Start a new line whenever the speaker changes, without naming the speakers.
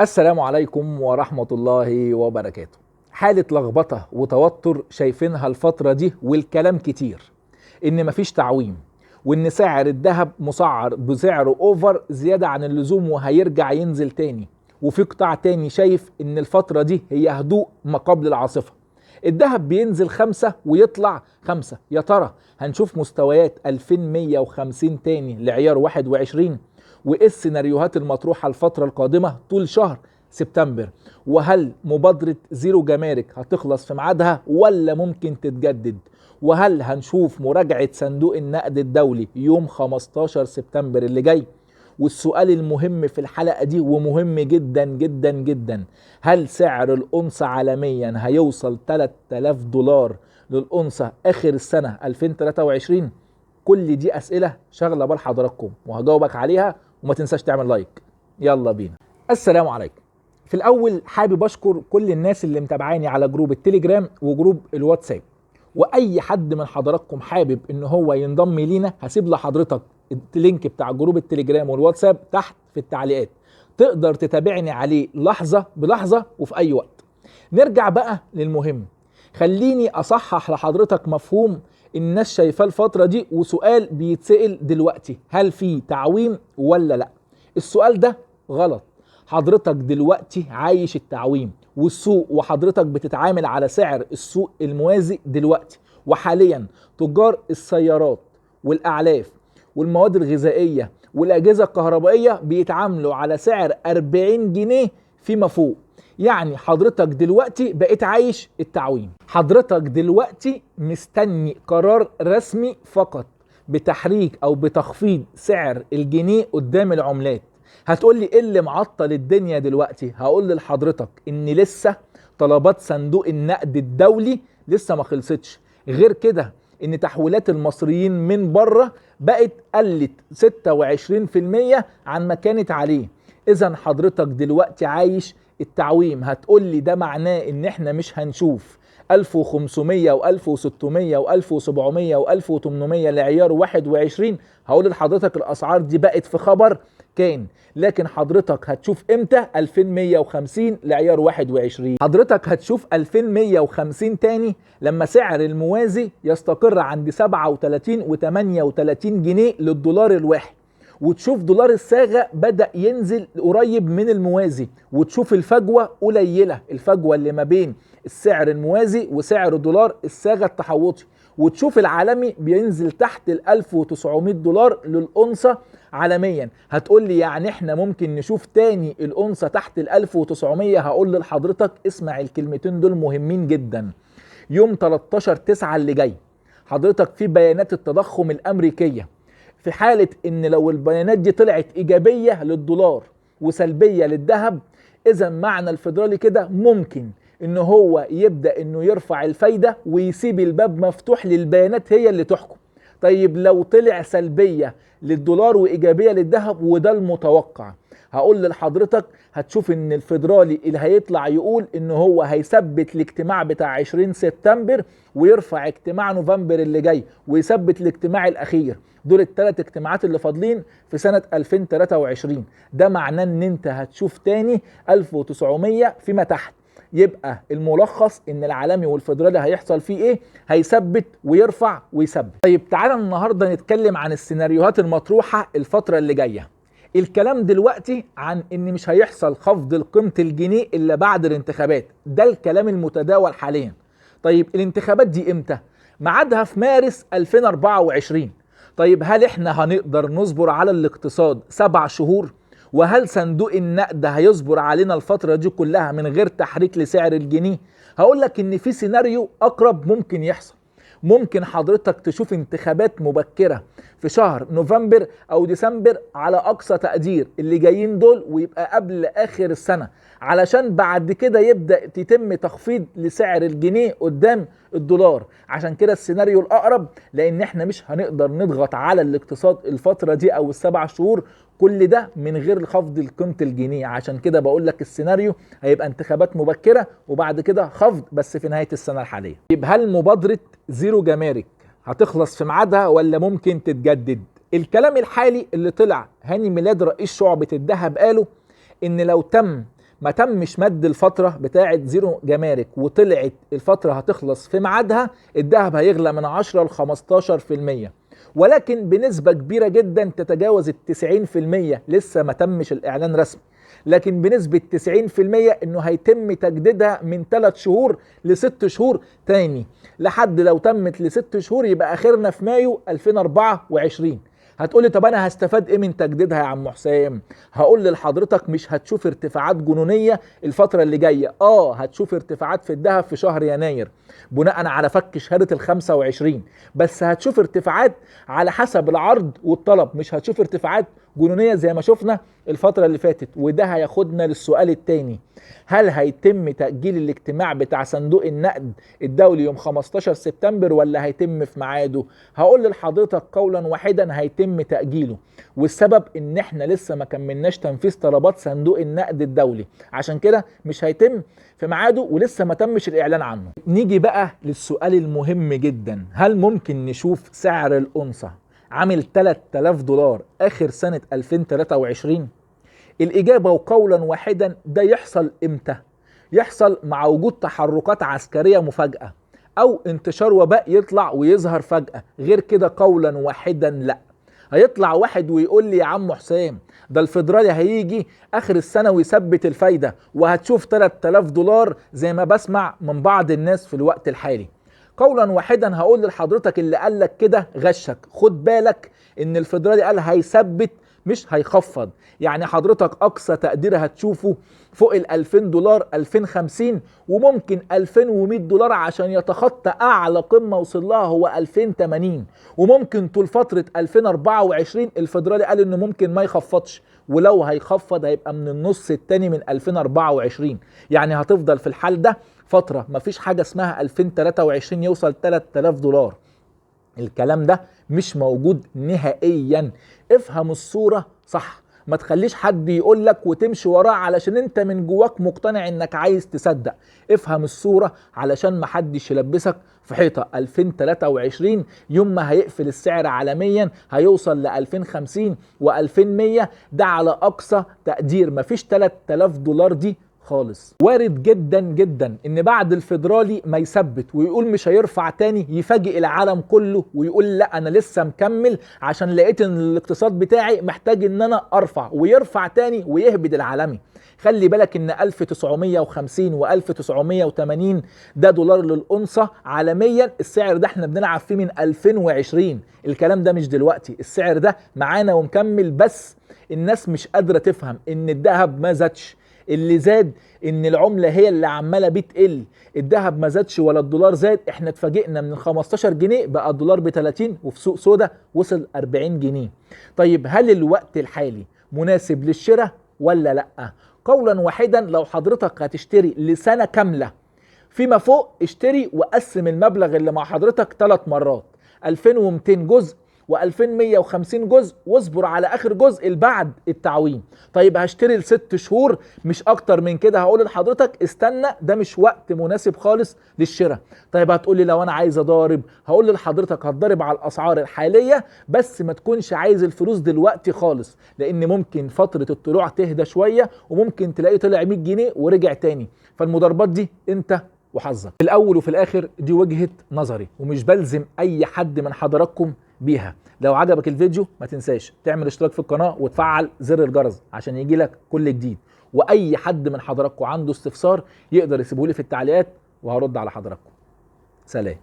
السلام عليكم ورحمة الله وبركاته. حالة لخبطة وتوتر شايفينها الفترة دي، والكلام كتير إن مفيش تعويم، وإن سعر الذهب مسعر بسعر أوفر زيادة عن اللزوم وهيرجع ينزل تاني. وفي قطاع تاني شايف إن الفترة دي هي هدوء ما قبل العاصفة. الذهب بينزل 5 ويطلع 5. يا ترى هنشوف مستويات 2150 تاني لعيار 21؟ وايه السيناريوهات المطروحه الفتره القادمه طول شهر سبتمبر؟ وهل مبادره زيرو جمارك هتخلص في ميعادها ولا ممكن تتجدد؟ وهل هنشوف مراجعه صندوق النقد الدولي يوم 15 سبتمبر اللي جاي؟ والسؤال المهم في الحلقه دي ومهم جدا جدا جدا، هل سعر الأونصة عالميا هيوصل 3000 دولار للأونصة اخر السنه 2023؟ كل دي اسئله شاغله بال حضراتكم وهجاوبك عليها، وما تنساش تعمل لايك. يلا بينا. السلام عليكم. في الاول حابب اشكر كل الناس اللي متابعاني على جروب التليجرام وجروب الواتساب، واي حد من حضراتكم حابب ان هو ينضم لينا هسيب لحضرتك اللينك بتاع جروب التليجرام والواتساب تحت في التعليقات، تقدر تتابعني عليه لحظه بلحظه وفي اي وقت. نرجع بقى للمهم. خليني اصحح لحضرتك مفهوم الناس شايفاه الفترة دي، وسؤال بيتسأل دلوقتي: هل في تعويم ولا لا؟ السؤال ده غلط. حضرتك دلوقتي عايش التعويم والسوق، وحضرتك بتتعامل على سعر السوق الموازي دلوقتي. وحاليا تجار السيارات والأعلاف والمواد الغذائية والأجهزة الكهربائية بيتعاملوا على سعر 40 جنيه فيما فوق. يعني حضرتك دلوقتي بقيت عايش التعويم. حضرتك دلوقتي مستني قرار رسمي فقط بتحريك او بتخفيض سعر الجنيه قدام العملات. هتقولي ايه اللي معطل الدنيا دلوقتي؟ هقول لحضرتك ان لسه طلبات صندوق النقد الدولي لسه ما خلصتش. غير كده ان تحويلات المصريين من بره بقت قلت 26% عن ما كانت عليه. اذا حضرتك دلوقتي عايش التعويم. هتقولي ده معناه ان احنا مش هنشوف 1500 و1600 و1700 و1800 لعيار 21؟ هقول لحضرتك الاسعار دي بقت في خبر كان، لكن حضرتك هتشوف امتى 2150 لعيار 21. حضرتك هتشوف 2150 تاني لما سعر الموازي يستقر عند 37 و38 جنيه للدولار الواحد، وتشوف دولار الصاغة بدأ ينزل قريب من الموازي، وتشوف الفجوة قليلة، الفجوة اللي ما بين السعر الموازي وسعر دولار الصاغة التحوطي، وتشوف العالمي بينزل تحت ال 1900 دولار للأونصة عالميا. هتقول لي يعني احنا ممكن نشوف تاني الأونصة تحت ال 1900؟ هقول لحضرتك اسمع الكلمتين دول مهمين جدا. يوم 13/9 اللي جاي حضرتك في بيانات التضخم الأمريكية. في حالة ان لو البيانات دي طلعت ايجابية للدولار وسلبية للذهب، اذا معنى الفيدرالي كده ممكن ان هو يبدأ انه يرفع الفايدة ويسيب الباب مفتوح للبيانات هي اللي تحكم. طيب لو طلع سلبية للدولار وايجابية للذهب، وده المتوقع، هقول لحضرتك هتشوف ان الفيدرالي اللي هيطلع يقول ان هو هيثبت الاجتماع بتاع 20 سبتمبر ويرفع اجتماع نوفمبر اللي جاي ويثبت الاجتماع الاخير. دول الثلاث اجتماعات اللي فاضلين في سنة 2023. ده معناه ان انت هتشوف تاني 1900 فيما تحت. يبقى الملخص ان العالمي والفيدرالي هيحصل فيه ايه؟ هيثبت ويرفع ويثبت. طيب تعالى النهارده نتكلم عن السيناريوهات المطروحة الفترة اللي جاية. الكلام دلوقتي عن ان مش هيحصل خفض لقيمة الجنيه الا بعد الانتخابات، ده الكلام المتداول حاليا. طيب الانتخابات دي امتى؟ ميعادها في مارس 2024. طيب هل احنا هنقدر نصبر على الاقتصاد 7 شهور؟ وهل صندوق النقد هيصبر علينا الفترة دي كلها من غير تحريك لسعر الجنيه؟ هقول لك ان في سيناريو اقرب ممكن يحصل. ممكن حضرتك تشوف انتخابات مبكرة في شهر نوفمبر او ديسمبر على اقصى تقدير اللي جايين دول، ويبقى قبل اخر السنة، علشان بعد كده يبدأ يتم تخفيض لسعر الجنيه قدام الدولار. عشان كده السيناريو الاقرب، لان احنا مش هنقدر نضغط على الاقتصاد الفترة دي او ال7 شهور كل ده من غير خفض قيمة الجنيه. عشان كده بقول لك السيناريو هيبقى انتخابات مبكرة وبعد كده خفض بس في نهاية السنة الحالية. يبقى هل مبادرة زيرو جمارك هتخلص في ميعادها ولا ممكن تتجدد؟ الكلام الحالي اللي طلع هاني ميلاد رئيس شعبة الذهب قاله ان لو تم ما تمش مد الفترة بتاعت زيرو جمارك وطلعت الفترة هتخلص في ميعادها، الذهب هيغلى من 10 ل 15%، ولكن بنسبة كبيرة جدا تتجاوز 90%. لسه ما تمش الإعلان رسمي، لكن بنسبة 90% إنه هيتم تجديدها من 3 شهور ل6 شهور تاني، لحد لو تمت ل6 شهور يبقى آخرنا في مايو 2024. هتقولي طب انا هستفاد ايه من تجديدها يا عم حسام؟ هقول لحضرتك مش هتشوف ارتفاعات جنونيه الفتره اللي جايه. هتشوف ارتفاعات في الذهب في شهر يناير بناء على فك شهاده ال25، بس هتشوف ارتفاعات على حسب العرض والطلب، مش هتشوف ارتفاعات جنونيه زي ما شفنا الفتره اللي فاتت. وده هياخدنا للسؤال الثاني، هل هيتم تأجيل الاجتماع بتاع صندوق النقد الدولي يوم 15 سبتمبر ولا هيتم في ميعاده؟ هقول لحضرتك قولا واحدا هيتم تأجيله، والسبب ان احنا لسه ما كملناش تنفيذ طلبات صندوق النقد الدولي، عشان كده مش هيتم في ميعاده ولسه ما تمش الاعلان عنه. نيجي بقى للسؤال المهم جدا، هل ممكن نشوف سعر الأونصة عامل 3000 دولار اخر سنة 2023؟ الإجابة وقولا واحدا ده يحصل إمتى؟ يحصل مع وجود تحركات عسكرية مفاجئة أو انتشار وباء يطلع ويظهر فجأة، غير كده قولا واحدا لا. هيطلع واحد ويقول لي يا عم حسام ده الفيدرالي هيجي آخر السنة ويثبت الفايدة وهتشوف 3000 دولار زي ما بسمع من بعض الناس في الوقت الحالي. قولا واحدا هقول لحضرتك اللي قال لك كده غشك. خد بالك ان الفيدرالي قال هيثبت مش هيخفض، يعني حضرتك اقصى تقدير هتشوفه فوق ال2000 دولار 2050 وممكن 2100 دولار عشان يتخطى اعلى قمه وصل لها هو 2080، وممكن طول فتره 2024 الفيدرالي قال انه ممكن ما يخفضش، ولو هيخفض هيبقى من النص الثاني من 2024. يعني هتفضل في الحال ده فتره، مفيش حاجه اسمها 2023 يوصل 3000 دولار. الكلام ده مش موجود نهائيا. افهم الصورة صح، ما تخليش حد يقول لك وتمشي وراه علشان انت من جواك مقتنع انك عايز تصدق. افهم الصورة علشان ما حدش يلبسك في حيطة. 2023 يوم ما هيقفل السعر عالميا هيوصل ل 2050 و2100، ده على اقصى تقدير. مفيش 3000 دولار دي خالص. وارد جدا جدا ان بعد الفيدرالي ما يثبت ويقول مش هيرفع تاني يفاجئ العالم كله ويقول لا انا لسه مكمل عشان لقيت ان الاقتصاد بتاعي محتاج ان انا ارفع، ويرفع تاني ويهبد العالمي. خلي بالك ان 1950 و1980 ده دولار للأونصة عالميا. السعر ده احنا بنلعب فيه من 2020، الكلام ده مش دلوقتي. السعر ده معانا ومكمل، بس الناس مش قادرة تفهم ان الذهب ما زادش. اللي زاد ان العملة هي اللي عمالة بتقل، الذهب ما زادش ولا الدولار زاد. احنا اتفاجئنا من 15 جنيه بقى الدولار ب30، وفي سوق سودا وصل 40 جنيه. طيب هل الوقت الحالي مناسب للشراء ولا لا؟ قولا واحدا لو حضرتك هتشتري لسنة كاملة فيما فوق، اشتري وقسم المبلغ اللي مع حضرتك 3 مرات، 2200 جزء و2150 جزء، واصبر على اخر جزء بعد التعويم. طيب هشتري ل6 شهور مش اكتر من كده، هقول لحضرتك استنى، ده مش وقت مناسب خالص للشراء. طيب هتقولي لو انا عايز اضارب، هقول لحضرتك هتضارب على الاسعار الحاليه، بس ما تكونش عايز الفلوس دلوقتي خالص، لان ممكن فتره الطلوع تهدى شويه وممكن تلاقيه طلع 100 جنيه ورجع تاني. فالمضاربات دي انت وحظك. في الاول وفي الاخر دي وجهة نظري ومش بلزم اي حد من حضراتكم بيها. لو عجبك الفيديو ما تنساش تعمل اشتراك في القناة وتفعل زر الجرس عشان يجي لك كل جديد، واي حد من حضراتكم عنده استفسار يقدر يسيبه لي في التعليقات وهرد على حضراتكم. سلام.